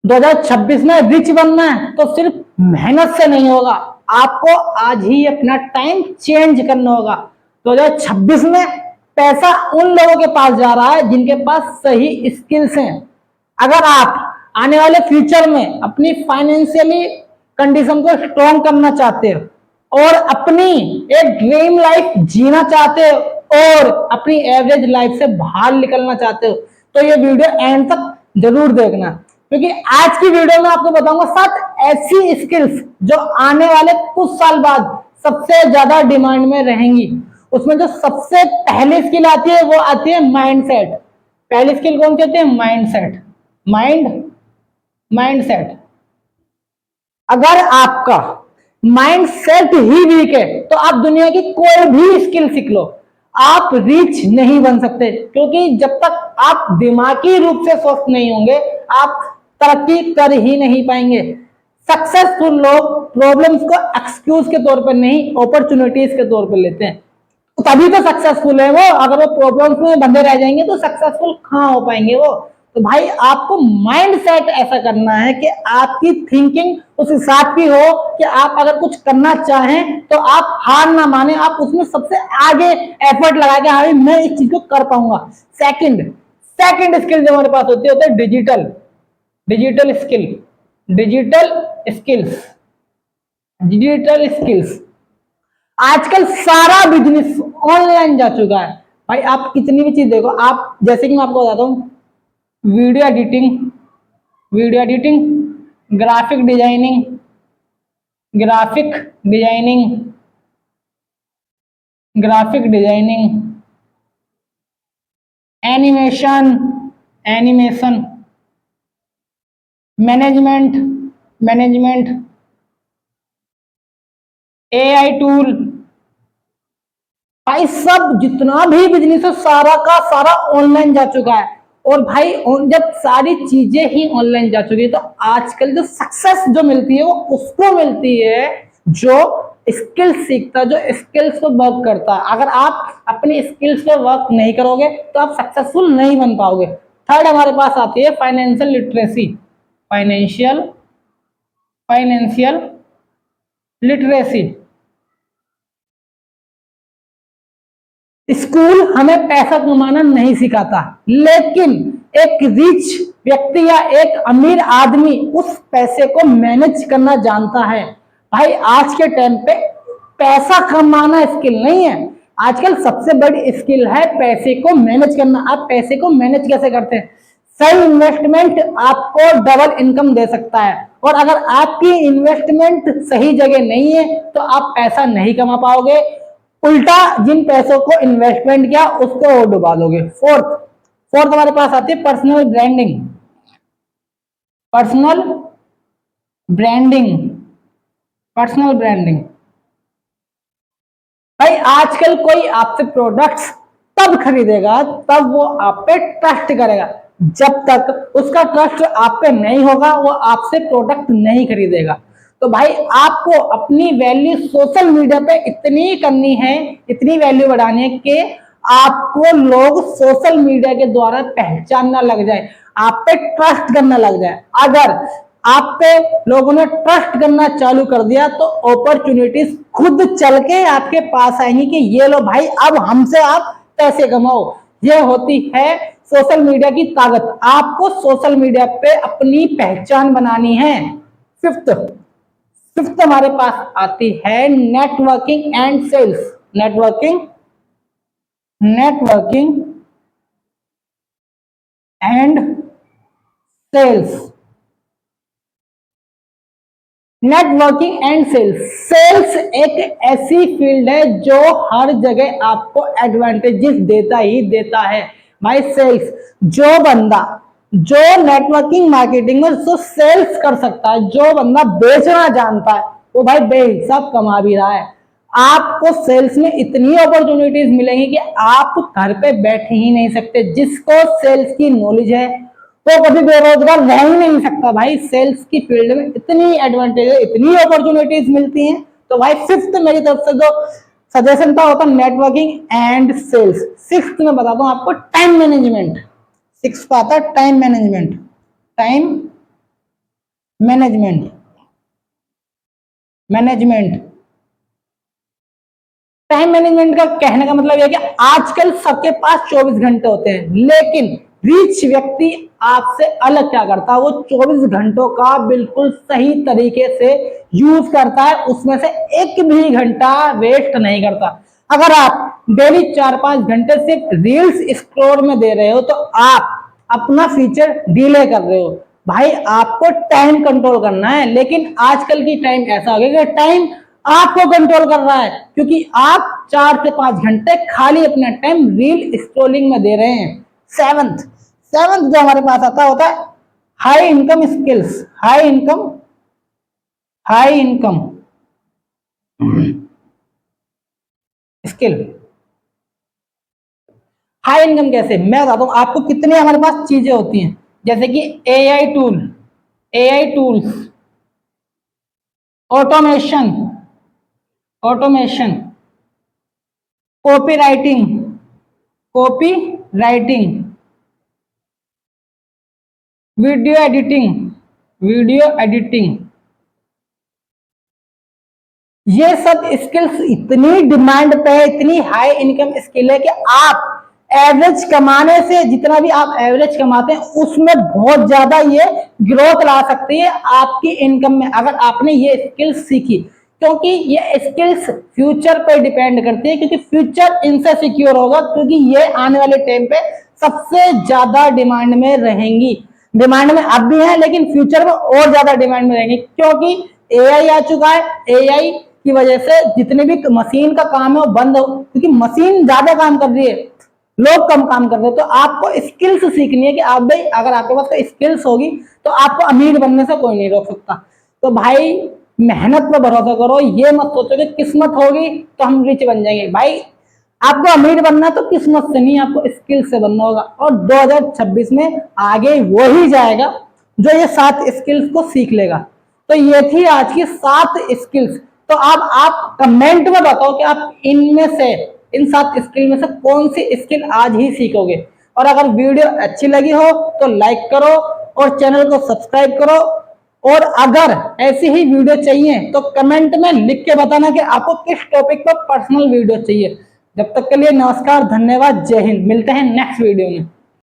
2026 में रिच बनना है तो सिर्फ मेहनत से नहीं होगा, आपको आज ही अपना टाइम चेंज करना होगा। 2026 में पैसा उन लोगों के पास जा रहा है जिनके पास सही स्किल्स हैं। अगर आप आने वाले फ्यूचर में अपनी फाइनेंशियली कंडीशन को स्ट्रॉन्ग करना चाहते हो और अपनी एक ड्रीम लाइफ जीना चाहते हो और अपनी एवरेज लाइफ से बाहर निकलना चाहते हो तो ये वीडियो एंड तक जरूर देखना, क्योंकि आज की वीडियो में आपको बताऊंगा 7 ऐसी स्किल्स जो आने वाले कुछ साल बाद सबसे ज्यादा डिमांड में रहेंगी। उसमें जो सबसे पहली स्किल आती है वो आती है माइंडसेट। पहली स्किल कौन सी होती है? माइंडसेट। माइंडसेट। अगर आपका माइंडसेट ही वीक है तो आप दुनिया की कोई भी स्किल सीख लो, आप रिच नहीं बन सकते, क्योंकि जब तक आप दिमागी रूप से स्वस्थ नहीं होंगे आप तरक्की कर ही नहीं पाएंगे। सक्सेसफुल लोग प्रॉब्लम्स को एक्सक्यूज के तौर पर नहीं, अपॉर्चुनिटीज के तौर पर लेते हैं, तभी तो सक्सेसफुल है वो। अगर वो प्रॉब्लम्स में बंधे रह जाएंगे तो सक्सेसफुल कहां हो पाएंगे वो। तो भाई आपको माइंड सेट ऐसा करना है कि आपकी थिंकिंग उस हिसाब की हो कि आप अगर कुछ करना चाहें तो आप हार ना माने, आप उसमें सबसे आगे एफर्ट लगा के हाँ मैं इस चीज को कर पाऊंगा। सेकंड स्किल जो हमारे पास होती है डिजिटल स्किल्स। आजकल सारा बिजनेस ऑनलाइन जा चुका है भाई। आप कितनी भी चीज देखो, आप जैसे कि मैं आपको बताता हूँ, video editing, graphic designing, animation, management, AI tool, भाई सब जितना भी बिजनेस है सारा का सारा ऑनलाइन जा चुका है। और भाई जब सारी चीजें ही ऑनलाइन जा चुकी है तो आजकल जो सक्सेस जो मिलती है वो उसको मिलती है जो स्किल्स सीखता, जो स्किल्स को वर्क करता। अगर आप अपनी स्किल्स पे वर्क नहीं करोगे तो आप सक्सेसफुल नहीं बन पाओगे। थर्ड हमारे पास आती है फाइनेंशियल लिटरेसी। स्कूल हमें पैसा कमाना नहीं सिखाता, लेकिन एक रिच व्यक्ति या एक अमीर आदमी उस पैसे को मैनेज करना जानता है। भाई आज के टाइम पे पैसा कमाना स्किल नहीं है, आजकल सबसे बड़ी स्किल है पैसे को मैनेज करना। आप पैसे को मैनेज कैसे करते हैं? सही इन्वेस्टमेंट आपको डबल इनकम दे सकता है, और अगर आपकी इन्वेस्टमेंट सही जगह नहीं है तो आप पैसा नहीं कमा पाओगे, उल्टा जिन पैसों को इन्वेस्टमेंट किया उसको और डुबा दोगे। फोर्थ हमारे पास आती है पर्सनल ब्रांडिंग। भाई आजकल कोई आपसे प्रोडक्ट्स तब खरीदेगा तब वो आप पे ट्रस्ट करेगा, जब तक उसका ट्रस्ट आप पे नहीं होगा वो आपसे प्रोडक्ट नहीं खरीदेगा। तो भाई आपको अपनी वैल्यू सोशल मीडिया पे इतनी करनी है, इतनी वैल्यू बढ़ानी है कि आपको लोग सोशल मीडिया के द्वारा पहचानना लग जाए, आप पे ट्रस्ट करना लग जाए। अगर आप पे लोगों ने ट्रस्ट करना चालू कर दिया तो अपॉर्चुनिटीज खुद चल के आपके पास आएंगी कि ये लो भाई अब हमसे आप पैसे कमाओ। ये होती है सोशल मीडिया की ताकत। आपको सोशल मीडिया पे अपनी पहचान बनानी है। फिफ्थ हमारे पास आती है networking and sales. Networking and sales एक ऐसी फील्ड है जो हर जगह आपको एडवांटेजेस देता ही देता है। भाई सेल्स, जो बंदा जो नेटवर्किंग मार्केटिंग में जो सेल्स कर सकता है, जो बंदा बेचना जानता है, वो भाई बेहिसाब कमा भी रहा है। आपको सेल्स में इतनी अपॉर्चुनिटीज मिलेंगी कि आप घर पे बैठ ही नहीं सकते। जिसको सेल्स की नॉलेज है वो कभी बेरोजगार रह ही नहीं सकता। भाई सेल्स की फील्ड में इतनी एडवांटेज है, इतनी अपॉर्चुनिटीज मिलती हैं। तो भाई फिफ्थ मेरी तरफ से जो सजेशन था होता नेटवर्किंग एंड सेल्स। सिक्स्थ में बताता हूं आपको टाइम मैनेजमेंट। सिक्स का आता time management. Management, management. Time management का कहने का मतलब यह कि आजकल सबके पास 24 घंटे होते हैं, लेकिन रिच व्यक्ति आपसे अलग क्या करता है, वो 24 घंटों का बिल्कुल सही तरीके से यूज करता है, उसमें से एक भी घंटा वेस्ट नहीं करता। अगर आप डेली 4-5 घंटे सिर्फ रील्स स्क्रॉल में दे रहे हो तो आप अपना फ्यूचर डिले कर रहे हो। भाई आपको टाइम कंट्रोल करना है, लेकिन आजकल की टाइम ऐसा हो गया कि टाइम आपको कंट्रोल कर रहा है, क्योंकि आप 4 से 5 घंटे खाली अपना टाइम रील स्क्रॉलिंग में दे रहे हैं। सेवंथ सेवंथ जो हमारे पास आता होता है high income skills, high income skill. High income कैसे, मैं बताता हूं आपको। कितने हमारे पास चीजें होती हैं, जैसे कि AI tools, automation, copy writing, copy writing, video editing. ये सब स्किल्स इतनी डिमांड पे है, इतनी हाई इनकम स्किल है कि आप एवरेज कमाने से, जितना भी आप एवरेज कमाते हैं उसमें बहुत ज्यादा ये ग्रोथ ला सकती है आपकी इनकम में, अगर आपने ये स्किल्स सीखी। क्योंकि ये स्किल्स फ्यूचर पे डिपेंड करती है, क्योंकि फ्यूचर इनसे सिक्योर होगा, क्योंकि ये आने वाले टाइम पे सबसे ज्यादा डिमांड में रहेंगी। डिमांड में अब भी है, लेकिन फ्यूचर में और ज्यादा डिमांड में रहेंगी, क्योंकि एआई आ चुका है। एआई की वजह से जितने भी मशीन का काम है वो बंद हो, क्योंकि मशीन ज्यादा काम कर रही है, लोग कम काम कर रहे हैं। तो आपको स्किल्स सीखनी है कि आप भाई अगर आपके पास कोई स्किल्स होगी तो आपको अमीर बनने से कोई नहीं रोक सकता। तो भाई मेहनत पर भरोसा करो, ये मत सोचो कि किस्मत होगी तो हम रिच बन जाएंगे। भाई आपको अमीर बनना तो किस्मत से नहीं, आपको स्किल से बनना होगा। और 2026 में आगे वो ही जाएगा जो ये 7 स्किल्स को सीख लेगा। तो ये थी आज की 7 स्किल्स। तो अब आप कमेंट में बताओ कि आप इनमें से, इन 7 स्किल में से कौन सी स्किल आज ही सीखोगे। और अगर वीडियो अच्छी लगी हो तो लाइक करो और चैनल को सब्सक्राइब करो। और अगर ऐसी ही वीडियो चाहिए तो कमेंट में लिख के बताना कि आपको किस टॉपिक पर पर्सनल वीडियो चाहिए। जब तक के लिए नमस्कार, धन्यवाद, जय हिंद। मिलते हैं नेक्स्ट वीडियो में।